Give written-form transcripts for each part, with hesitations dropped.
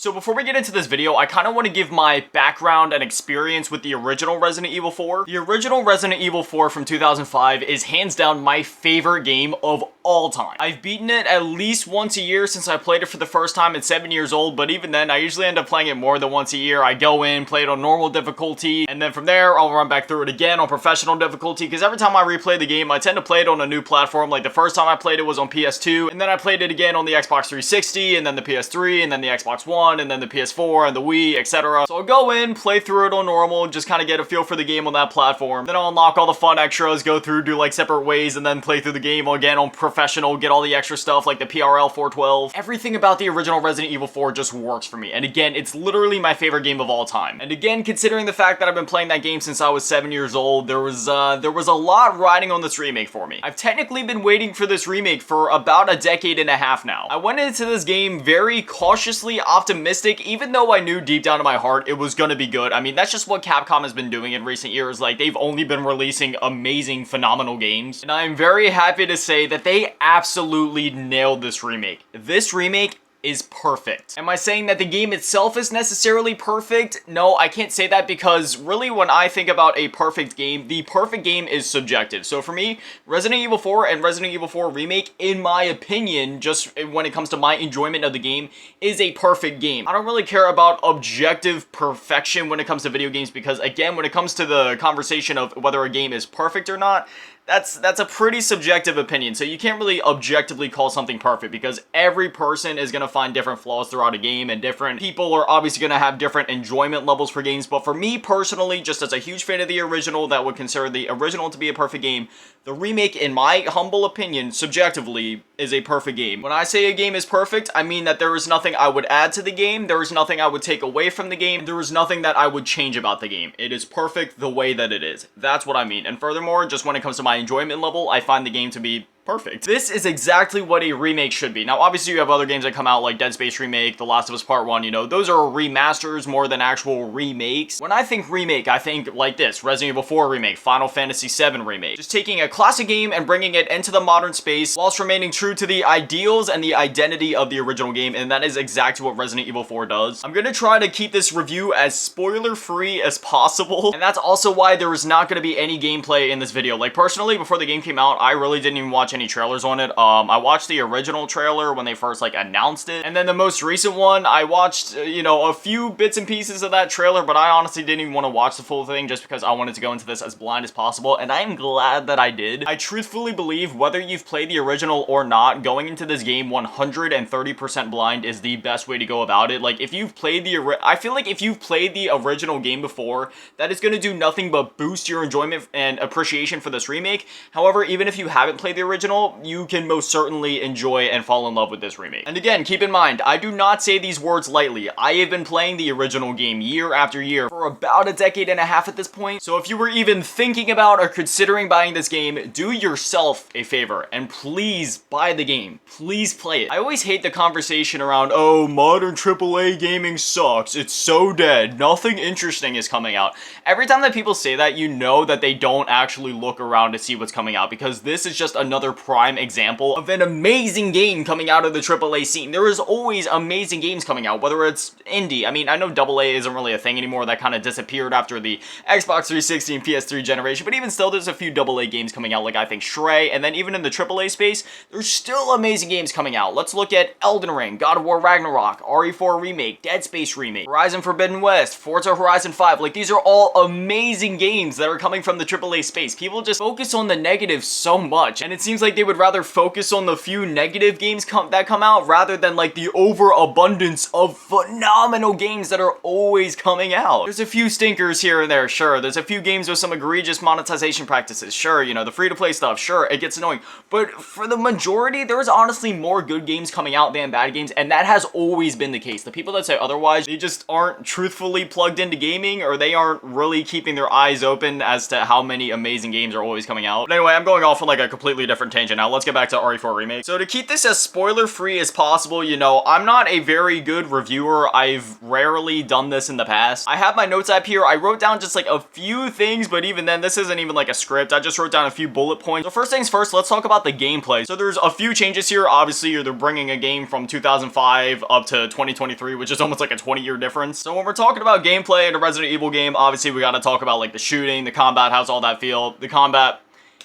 So before we get into this video, I kind of want to give my background and experience with the original Resident Evil 4. The original Resident Evil 4 from 2005 is hands down my favorite game of all time. I've beaten it at least once a year since I played it for the first time at 7 years old, but even then, I usually end up playing it more than once a year. I go in, play it on normal difficulty, and then from there, I'll run back through it again on professional difficulty, because every time I replay the game, I tend to play it on a new platform. Like the first time I played it was on PS2, and then I played it again on the Xbox 360, and then the PS3, and then the Xbox One, and then the PS4 and the Wii, etc. So I'll go in, play through it on normal, just kind of get a feel for the game on that platform. Then I'll unlock all the fun extras, go through, do like separate ways, and then play through the game again on professional, get all the extra stuff like the PRL 412. Everything about the original Resident Evil 4 just works for me. And again, it's literally my favorite game of all time. And again, considering the fact that I've been playing that game since I was 7 years old, there was a lot riding on this remake for me. I've technically been waiting for this remake for about a decade and a half now. I went into this game very cautiously optimistic, even though I knew deep down in my heart it was gonna be good. I mean, that's just what Capcom has been doing in recent years. Like, they've only been releasing amazing, phenomenal games. And I'm very happy to say that they absolutely nailed this remake. This remake is perfect. Am I saying that the game itself is necessarily perfect? No, I can't say that, because really when I think about a perfect game, the perfect game is subjective. So for me, Resident Evil 4 and Resident Evil 4 Remake, in my opinion, just when it comes to my enjoyment of the game, is a perfect game. I don't really care about objective perfection when it comes to video games, because again, when it comes to the conversation of whether a game is perfect or not, that's a pretty subjective opinion. So you can't really objectively call something perfect, because every person is going to find different flaws throughout a game, and different people are obviously going to have different enjoyment levels for games. But for me personally, just as a huge fan of the original that would consider the original to be a perfect game, the remake, in my humble opinion, subjectively, is a perfect game. When I say a game is perfect, I mean that there is nothing I would add to the game, there is nothing I would take away from the game, there is nothing that I would change about the game. It is perfect the way that it is. That's what I mean. And furthermore, just when it comes to my enjoyment level, I find the game to be perfect. This is exactly what a remake should be. Now, obviously, you have other games that come out like Dead Space Remake, The Last of Us Part 1, you know, those are remasters more than actual remakes. When I think remake, I think like this: Resident Evil 4 Remake, Final Fantasy 7 Remake. Just taking a classic game and bringing it into the modern space whilst remaining true to the ideals and the identity of the original game, and that is exactly what Resident Evil 4 does. I'm gonna try to keep this review as spoiler-free as possible, and that's also why there is not gonna be any gameplay in this video. Like, personally, before the game came out, I really didn't even watch any trailers on it. I watched the original trailer when they first like announced it, and then the most recent one I watched, you know, a few bits and pieces of that trailer, but I honestly didn't even want to watch the full thing just because I wanted to go into this as blind as possible, and I am glad that I did. I truthfully believe whether you've played the original or not, going into this game 130% blind is the best way to go about it. Like, if you've played I feel like if you've played the original game before, that is going to do nothing but boost your enjoyment and appreciation for this remake. However, even if you haven't played the original, you can most certainly enjoy and fall in love with this remake. And again, keep in mind, I do not say these words lightly. I have been playing the original game year after year for about a decade and a half at this point. So if you were even thinking about or considering buying this game, do yourself a favor and please buy the game. Please play it. I always hate the conversation around, oh, modern AAA gaming sucks. It's so dead. Nothing interesting is coming out. Every time that people say that, you know that they don't actually look around to see what's coming out, because this is just another prime example of an amazing game coming out of the AAA scene. There is always amazing games coming out, whether it's indie. I mean, I know AA isn't really a thing anymore. That kind of disappeared after the Xbox 360 and PS3 generation, but even still, there's a few AA games coming out, like I think Shrey, and then even in the AAA space, there's still amazing games coming out. Let's look at Elden Ring, God of War Ragnarok, RE4 Remake, Dead Space Remake, Horizon Forbidden West, Forza Horizon 5. Like, these are all amazing games that are coming from the AAA space. People just focus on the negatives so much, and it seems like they would rather focus on the few negative games that come out rather than like the overabundance of phenomenal games that are always coming out. There's a few stinkers here and there, sure. There's a few games with some egregious monetization practices, sure. You know, the free-to-play stuff, sure, it gets annoying. But for the majority, there is honestly more good games coming out than bad games, and that has always been the case. The people that say otherwise, they just aren't truthfully plugged into gaming, or they aren't really keeping their eyes open as to how many amazing games are always coming out. But anyway, I'm going off on like a completely different different tangent. Now let's get back to RE4 Remake. So to keep this as spoiler free as possible, you know, I'm not a very good reviewer. I've rarely done this in the past. I have my notes app here. I wrote down just like a few things, but even then, this isn't even like a script. I just wrote down a few bullet points. So first things first, let's talk about the gameplay. So there's a few changes here. Obviously, they're bringing a game from 2005 up to 2023, which is almost like a 20-year difference. So when we're talking about gameplay in a Resident Evil game, obviously we got to talk about like the shooting, the combat, how's all that feel. The combat,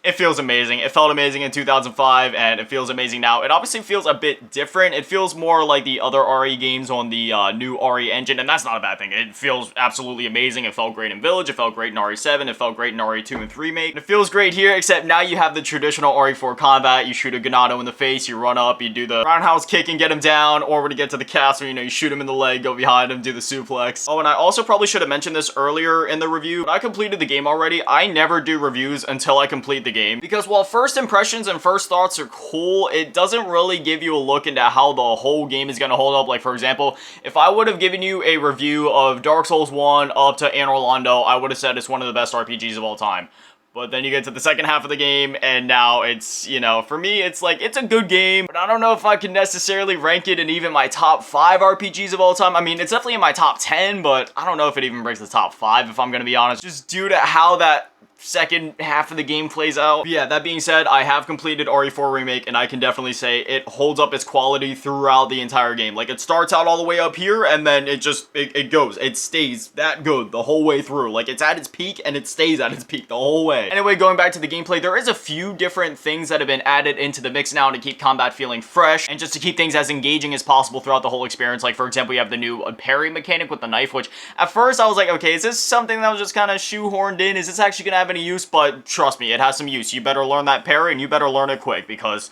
it feels amazing. It felt amazing in 2005, and it feels amazing now. It obviously feels a bit different. It feels more like the other RE games on the new RE engine, and that's not a bad thing. It feels absolutely amazing. It felt great in Village. It felt great in RE7. It felt great in RE2 and Remake. It feels great here, except now you have the traditional RE4 combat. You shoot a Ganado in the face, you run up, you do the roundhouse kick and get him down, or when you get to the castle, you know, you shoot him in the leg, go behind him, do the suplex. Oh, and I also probably should have mentioned this earlier in the review. When I completed the game already, I never do reviews until I complete the game, because while first impressions and first thoughts are cool, it doesn't really give you a look into how the whole game is going to hold up. Like, for example, if I would have given you a review of Dark Souls 1 up to Anor Londo, I would have said it's one of the best RPGs of all time. But then you get to the second half of the game, and now it's, you know, for me, it's like, it's a good game, but I don't know if I can necessarily rank it in even my top 5 RPGs of all time. I mean, it's definitely in my top 10, but I don't know if it even breaks the top 5, if I'm going to be honest, just due to how that second half of the game plays out. But yeah, that being said, I have completed RE4 Remake, and I can definitely say it holds up its quality throughout the entire game. Like, it starts out all the way up here, and then it just, it goes. It stays that good the whole way through. Like, it's at its peak, and it stays at its peak the whole way. Anyway, going back to the gameplay, there is a few different things that have been added into the mix now to keep combat feeling fresh, and just to keep things as engaging as possible throughout the whole experience. Like, for example, you have the new parry mechanic with the knife, which at first I was like, okay, is this something that was just kind of shoehorned in? Is this actually gonna have any use? But trust me, it has some use. You better learn that parry, and you better learn it quick, because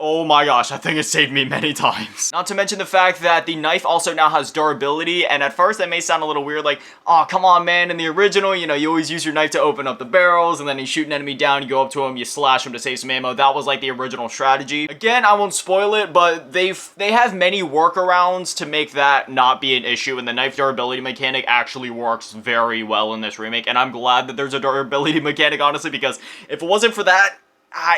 oh my gosh, that thing has saved me many times. Not to mention the fact that the knife also now has durability, and at first that may sound a little weird, like, oh, come on, man, in the original, you know, you always use your knife to open up the barrels, and then you shoot an enemy down, you go up to him, you slash him to save some ammo. That was like the original strategy. Again, I won't spoil it, but they have many workarounds to make that not be an issue, and the knife durability mechanic actually works very well in this remake, and I'm glad that there's a durability mechanic, honestly, because if it wasn't for that,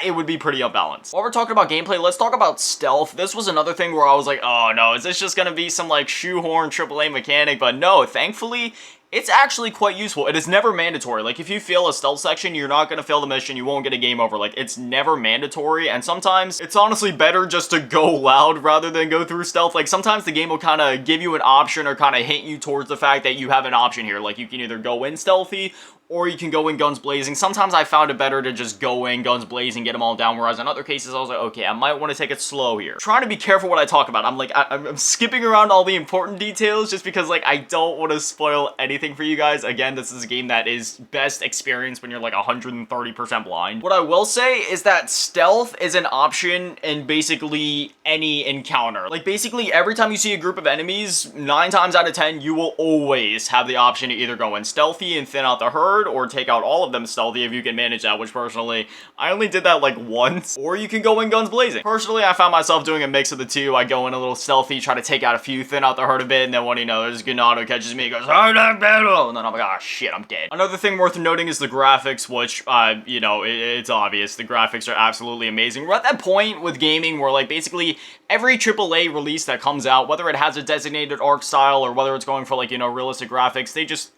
it would be pretty unbalanced. While we're talking about gameplay, let's talk about stealth. This was another thing where I was like, oh no, is this just gonna be some like shoehorn AAA mechanic? But no, thankfully, it's actually quite useful. It is never mandatory. Like, if you fail a stealth section, you're not gonna fail the mission, you won't get a game over. Like, it's never mandatory, and sometimes it's honestly better just to go loud rather than go through stealth. Like, sometimes the game will kind of give you an option or kind of hint you towards the fact that you have an option here. Like, you can either go in stealthy, or you can go in guns blazing. Sometimes I found it better to just go in guns blazing, get them all down, whereas in other cases I was like, okay, I might want to take it slow here. Trying to be careful what I talk about. I'm like, I'm skipping around all the important details just because, like, I don't want to spoil anything for you guys. Again, this is a game that is best experienced when you're like 130% blind. What I will say is that stealth is an option in basically any encounter. Like, basically every time you see a group of enemies, 9 times out of 10, you will always have the option to either go in stealthy and thin out the herd, or take out all of them stealthy if you can manage that, which personally, I only did that like once. Or you can go in guns blazing. Personally, I found myself doing a mix of the two. I go in a little stealthy, try to take out a few, thin out the herd a bit, and then when, you know, there's Ganado catches me, he goes, oh, no, battle, and then I'm like, ah, shit, I'm dead. Another thing worth noting is the graphics, which, you know, it's obvious. The graphics are absolutely amazing. We're at that point with gaming where, like, basically every AAA release that comes out, whether it has a designated art style or whether it's going for, like, you know, realistic graphics,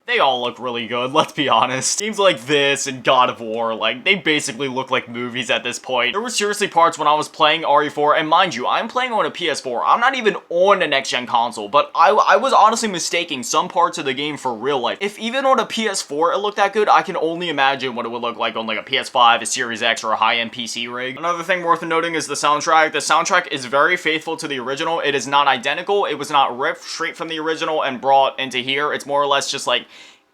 they all look really good, let's be honest. Games like this and God of War, like, they basically look like movies at this point. There were seriously parts when I was playing RE4, and mind you, I'm playing on a PS4. I'm not even on a next-gen console, but I was honestly mistaking some parts of the game for real life. If even on a PS4 it looked that good, I can only imagine what it would look like on like a PS5, a Series X, or a high-end PC rig. Another thing worth noting is the soundtrack. The soundtrack is very faithful to the original. It is not identical. It was not ripped straight from the original and brought into here. It's more or less just like,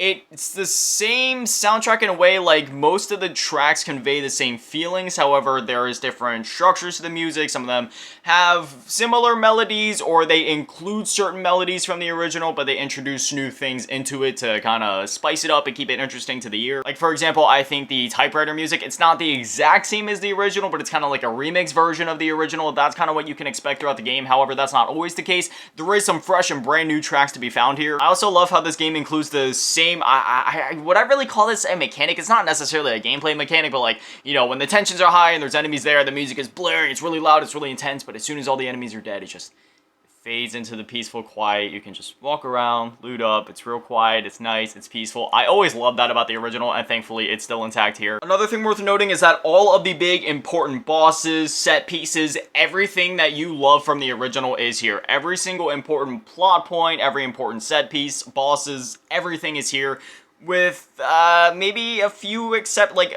it's the same soundtrack in a way. Like, most of the tracks convey the same feelings, however, there is different structures to the music. Some of them have similar melodies, or they include certain melodies from the original, but they introduce new things into it to kind of spice it up and keep it interesting to the ear. Like, for example, I think the typewriter music, it's not the exact same as the original, but it's kind of like a remix version of the original. That's kind of what you can expect throughout the game. However, that's not always the case. There is some fresh and brand new tracks to be found here. I also love how this game includes the same game, would I really call this a mechanic? It's not necessarily a gameplay mechanic, but like, you know, when the tensions are high and there's enemies there, the music is blaring, it's really loud, it's really intense, but as soon as all the enemies are dead, it just fades into the peaceful quiet. You can just walk around, loot up, it's real quiet, it's nice, it's peaceful. I always loved that about the original, and thankfully it's still intact here. Another thing worth noting is that all of the big important bosses, set pieces, everything that you love from the original is here. Every single important plot point, every important set piece, bosses, everything is here, with maybe a few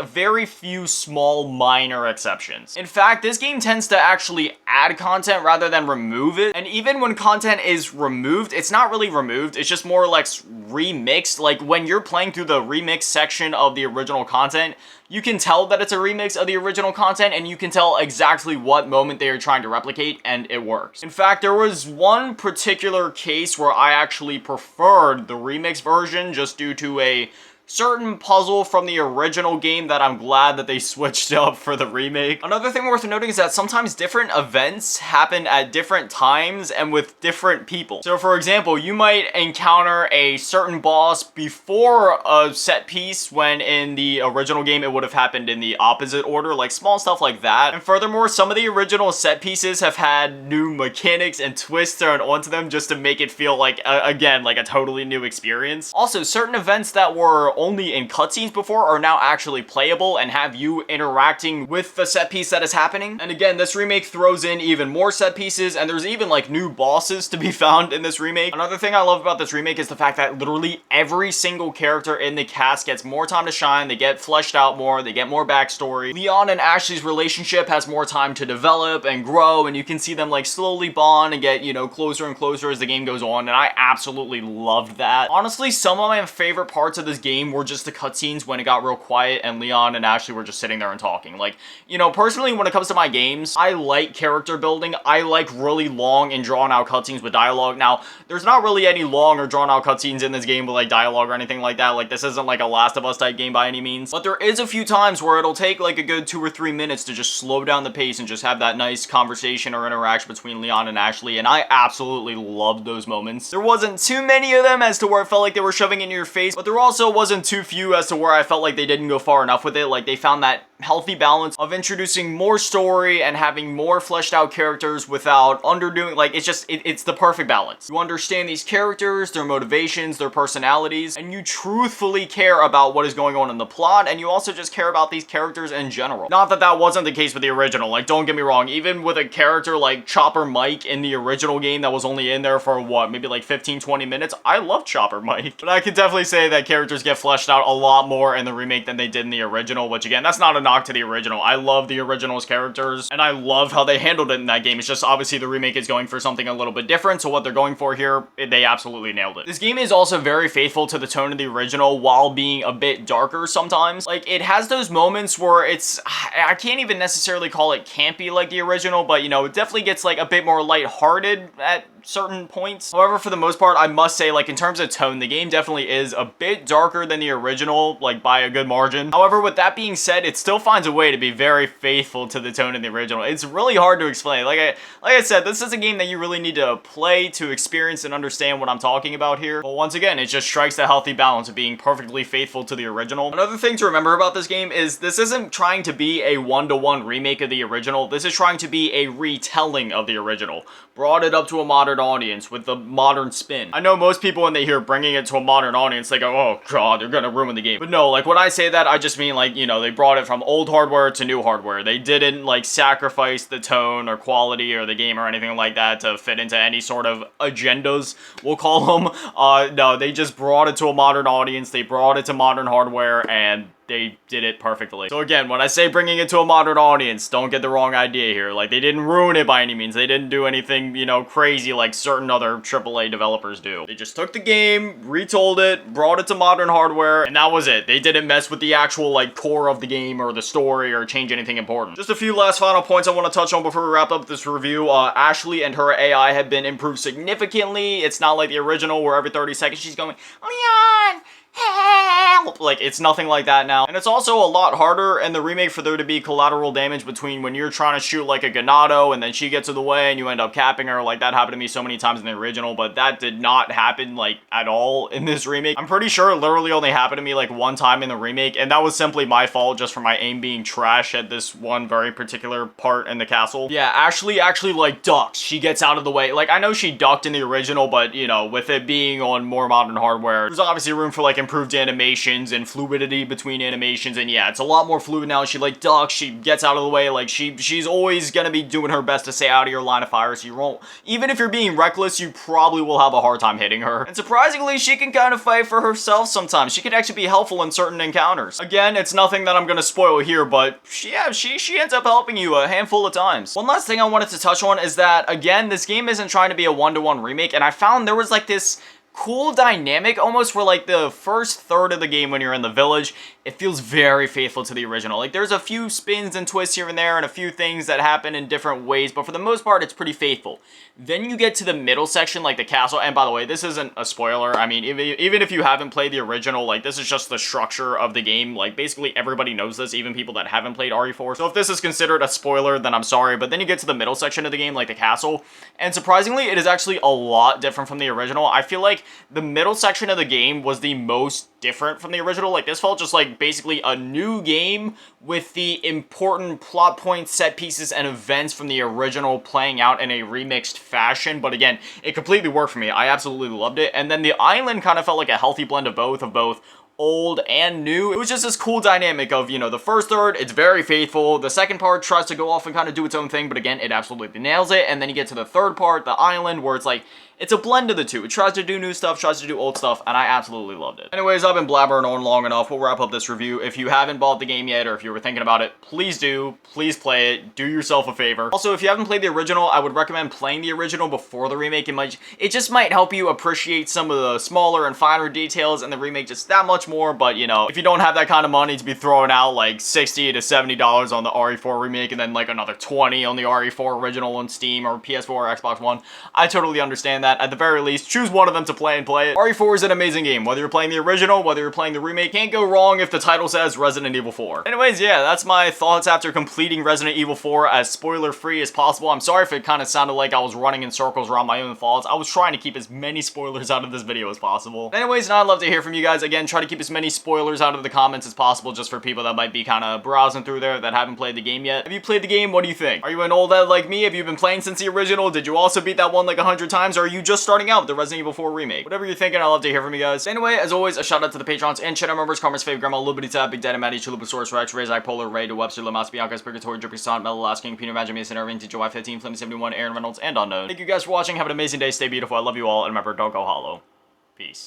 very few small minor exceptions. In fact, this game tends to actually add content rather than remove it, and even when content is removed, it's not really removed, it's just more or less remixed. Like when you're playing through the remix section of the original content, you can tell that it's a remix of the original content, and you can tell exactly what moment they are trying to replicate, and it works. In fact, there was one particular case where I actually preferred the remix version just due to a certain puzzle from the original game that I'm glad that they switched up for the remake. Another thing worth noting is that sometimes different events happen at different times and with different people. So for example, you might encounter a certain boss before a set piece when in the original game it would have happened in the opposite order, like small stuff like that. And furthermore, some of the original set pieces have had new mechanics and twists thrown onto them just to make it feel like, again, like a totally new experience. Also, certain events that were only in cutscenes before are now actually playable and have you interacting with the set piece that is happening. And again, this remake throws in even more set pieces, and there's even like new bosses to be found in this remake. Another thing I love about this remake is the fact that literally every single character in the cast gets more time to shine, they get fleshed out more, they get more backstory. Leon and Ashley's relationship has more time to develop and grow, and you can see them like slowly bond and get, you know, closer and closer as the game goes on, and I absolutely loved that. Honestly, some of my favorite parts of this game were just the cutscenes when it got real quiet and Leon and Ashley were just sitting there and talking. Like, you know, personally, when it comes to my games, I like character building. I like really long and drawn out cutscenes with dialogue. Now, there's not really any long or drawn out cutscenes in this game with like dialogue or anything like that. Like, this isn't like a Last of Us type game by any means. But there is a few times where it'll take like a good 2 or 3 minutes to just slow down the pace and just have that nice conversation or interaction between Leon and Ashley, and I absolutely loved those moments. There wasn't too many of them as to where it felt like they were shoving it in your face, but there also wasn't too few as to where I felt like they didn't go far enough with it. Like, they found that healthy balance of introducing more story and having more fleshed out characters without underdoing, like, it's the perfect balance. You understand these characters, their motivations, their personalities, and you truthfully care about what is going on in the plot, and you also just care about these characters in general. Not that that wasn't the case with the original, like, don't get me wrong, even with a character like Chopper Mike in the original game that was only in there for what, maybe like 15-20 minutes, I love Chopper Mike. But I can definitely say that characters get fleshed out a lot more in the remake than they did in the original, which again, that's not a knock to the original. I love the original's characters, and I love how they handled it in that game. It's just obviously the remake is going for something a little bit different, so what they're going for here, they absolutely nailed it. This game is also very faithful to the tone of the original while being a bit darker sometimes. Like, it has those moments where it's, I can't even necessarily call it campy like the original, but you know, it definitely gets like a bit more lighthearted at certain points. However, for the most part, I must say, like, in terms of tone, the game definitely is a bit darker than the original, like, by a good margin. However, with that being said, it still finds a way to be very faithful to the tone of the original. It's really hard to explain. Like I said, this is a game that you really need to play to experience and understand what I'm talking about here. But once again, it just strikes the healthy balance of being perfectly faithful to the original. Another thing to remember about this game is this isn't trying to be a one-to-one remake of the original. This is trying to be a retelling of the original. Brought it up to a modern audience with the modern spin. I know most people, when they hear bringing it to a modern audience, they go, oh god, they're gonna ruin the game. But no, like, when I say that, I just mean, like, you know, they brought it from old hardware to new hardware. They didn't, like, sacrifice the tone or quality or the game or anything like that to fit into any sort of agendas, we'll call them. No, they just brought it to a modern audience, they brought it to modern hardware, and they did it perfectly. So again, when I say bringing it to a modern audience, don't get the wrong idea here. Like, they didn't ruin it by any means. They didn't do anything, you know, crazy like certain other AAA developers do. They just took the game, retold it, brought it to modern hardware, and that was it. They didn't mess with the actual, like, core of the game or the story or change anything important. Just a few last final points I want to touch on before we wrap up this review. Ashley and her AI have been improved significantly. It's not like the original where every 30 seconds she's going, Leon! help. Like, it's nothing like that now. And it's also a lot harder in the remake for there to be collateral damage between when you're trying to shoot like a Ganado and then she gets in the way and you end up capping her. Like, that happened to me so many times in the original, but that did not happen like at all in this remake. I'm pretty sure it literally only happened to me like one time in the remake, and that was simply my fault just for my aim being trash at this one very particular part in the castle. Yeah, Ashley actually like ducks. She gets out of the way. Like, I know she ducked in the original, but you know, with it being on more modern hardware, there's obviously room for like improved animations and fluidity between animations, and yeah, it's a lot more fluid now. She like ducks, she gets out of the way. Like, she's always gonna be doing her best to stay out of your line of fire, so you won't, even if you're being reckless, you probably will have a hard time hitting her. And surprisingly, she can kind of fight for herself sometimes. She can actually be helpful in certain encounters. Again, it's nothing that I'm gonna spoil here, but she ends up helping you a handful of times. One last thing I wanted to touch on is that, again, this game isn't trying to be a one-to-one remake, and I found there was like this cool dynamic almost for like the first third of the game when you're in the village. It feels very faithful to the original. Like, there's a few spins and twists here and there and a few things that happen in different ways, but for the most part, it's pretty faithful. Then you get to the middle section, like the castle, and by the way, this isn't a spoiler. I mean, even if you haven't played the original, like, this is just the structure of the game. Like, basically everybody knows this, even people that haven't played RE4. So if this is considered a spoiler, then I'm sorry, but then you get to the middle section of the game, like the castle, and surprisingly, it is actually a lot different from the original. I feel like the middle section of the game was the most different from the original. Like, this felt just like basically a new game with the important plot points, set pieces, and events from the original playing out in a remixed fashion. But again, it completely worked for me. I absolutely loved it. And then the island kind of felt like a healthy blend of both old and new. It was just this cool dynamic of, you know, the first third, it's very faithful. The second part tries to go off and kind of do its own thing, but again, it absolutely nails it. And then you get to the third part, the island, where it's like, it's a blend of the two. It tries to do new stuff, tries to do old stuff, and I absolutely loved it. Anyways, I've been blabbering on long enough. We'll wrap up this review. If you haven't bought the game yet, or if you were thinking about it, please do. Please play it. Do yourself a favor. Also, if you haven't played the original, I would recommend playing the original before the remake. It just might help you appreciate some of the smaller and finer details in the remake just that much more. But, you know, if you don't have that kind of money to be throwing out like $60 to $70 on the RE4 remake and then like another $20 on the RE4 original on Steam or PS4 or Xbox One, I totally understand that. At the very least, choose one of them to play and play it. RE4 is an amazing game. Whether you're playing the original, whether you're playing the remake, can't go wrong if the title says Resident Evil 4. Anyways, yeah, that's my thoughts after completing Resident Evil 4 as spoiler-free as possible. I'm sorry if it kind of sounded like I was running in circles around my own thoughts. I was trying to keep as many spoilers out of this video as possible. Anyways, now I'd love to hear from you guys. Again, try to keep as many spoilers out of the comments as possible just for people that might be kind of browsing through there that haven't played the game yet. Have you played the game? What do you think? Are you an old head like me? Have you been playing since the original? Did you also beat that one like 100 times? Or are you just starting out with the Resident Evil 4 remake? Whatever you're thinking, I'd love to hear from you guys. Anyway, as always, a shout out to the patrons and channel members: Karma's Fave, Grandma, Little Bitty Tab, Big Daddy, Maddie, Chulupasaurus Rex, Razak, Polar, Ray, to Webster, Lamas, Bianca, Purgatory, Drippy Son, Mellow Last King, Peter Magic, Mason, Irving, Teacher Y15, Flim 71, Aaron Reynolds, and Unknown. Thank you guys for watching. Have an amazing day. Stay beautiful. I love you all. And remember, don't go hollow. Peace.